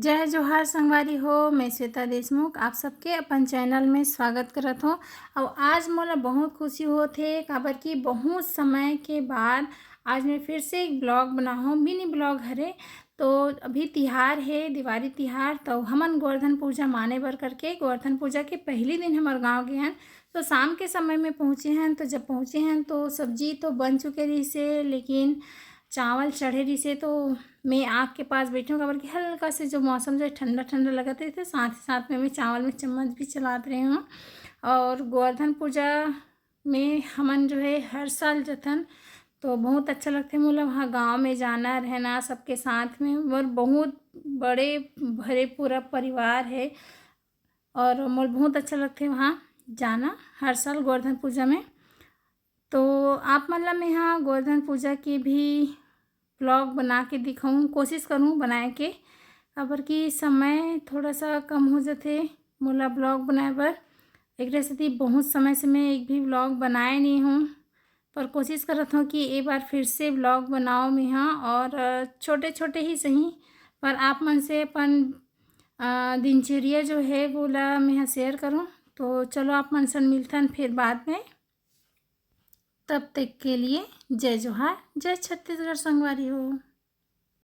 जय जोहार संगवारी हो। मैं श्वेता देशमुख आप सबके अपन चैनल में स्वागत करत हो। और आज मोला बहुत खुशी होथे काबर कि बहुत समय के बाद आज मैं फिर से एक ब्लॉग बनाहूँ। मिनी ब्लॉग हरे तो अभी तिहार है, दिवाली तिहार। तो हमन गोवर्धन पूजा माने बर करके गोवर्धन पूजा के पहले दिन हमारे गाँव गए हैं। तो शाम के समय में पहुँचे हैं। तो जब पहुँचे हैं तो सब्जी तो बन चुके रही से, लेकिन चावल चढ़े रही से। तो मैं आग के पास बैठी हूँ काबर कि हल्का से जो मौसम जो ठंडा ठंडा लगा थे, तो साथ ही साथ में मैं चावल में चम्मच भी चलाते रही हूँ। और गोवर्धन पूजा में हमन जो है हर साल जतन तो बहुत अच्छा लगता है मोला वहाँ गांव में जाना रहना सबके साथ में। और बहुत बड़े भरे पूरा परिवार है और मोल बहुत अच्छा लगता है वहाँ जाना हर साल गोवर्धन पूजा में। तो आप मतलब मैं यहाँ गोवर्धन पूजा की भी ब्लॉग बना के दिखाऊँ, कोशिश करूँ बनाए के, काबर कि समय थोड़ा सा कम हो जाते मोला ब्लॉग बनाए बर। एक सेती बहुत समय से मैं एक भी ब्लॉग बनाए नहीं हूँ, पर कोशिश करत हूँ कि एक बार फिर से ब्लॉग बनाओ मैं यहाँ। और छोटे छोटे ही सही, पर आप मन से अपन दिनचर्या जो है वो ला मैं यहाँ शेयर करूँ। तो चलो आप मन से मिलथन फिर बाद में। तब तक के लिए जय जोहार, जय छत्तीसगढ़ संगवारी हो।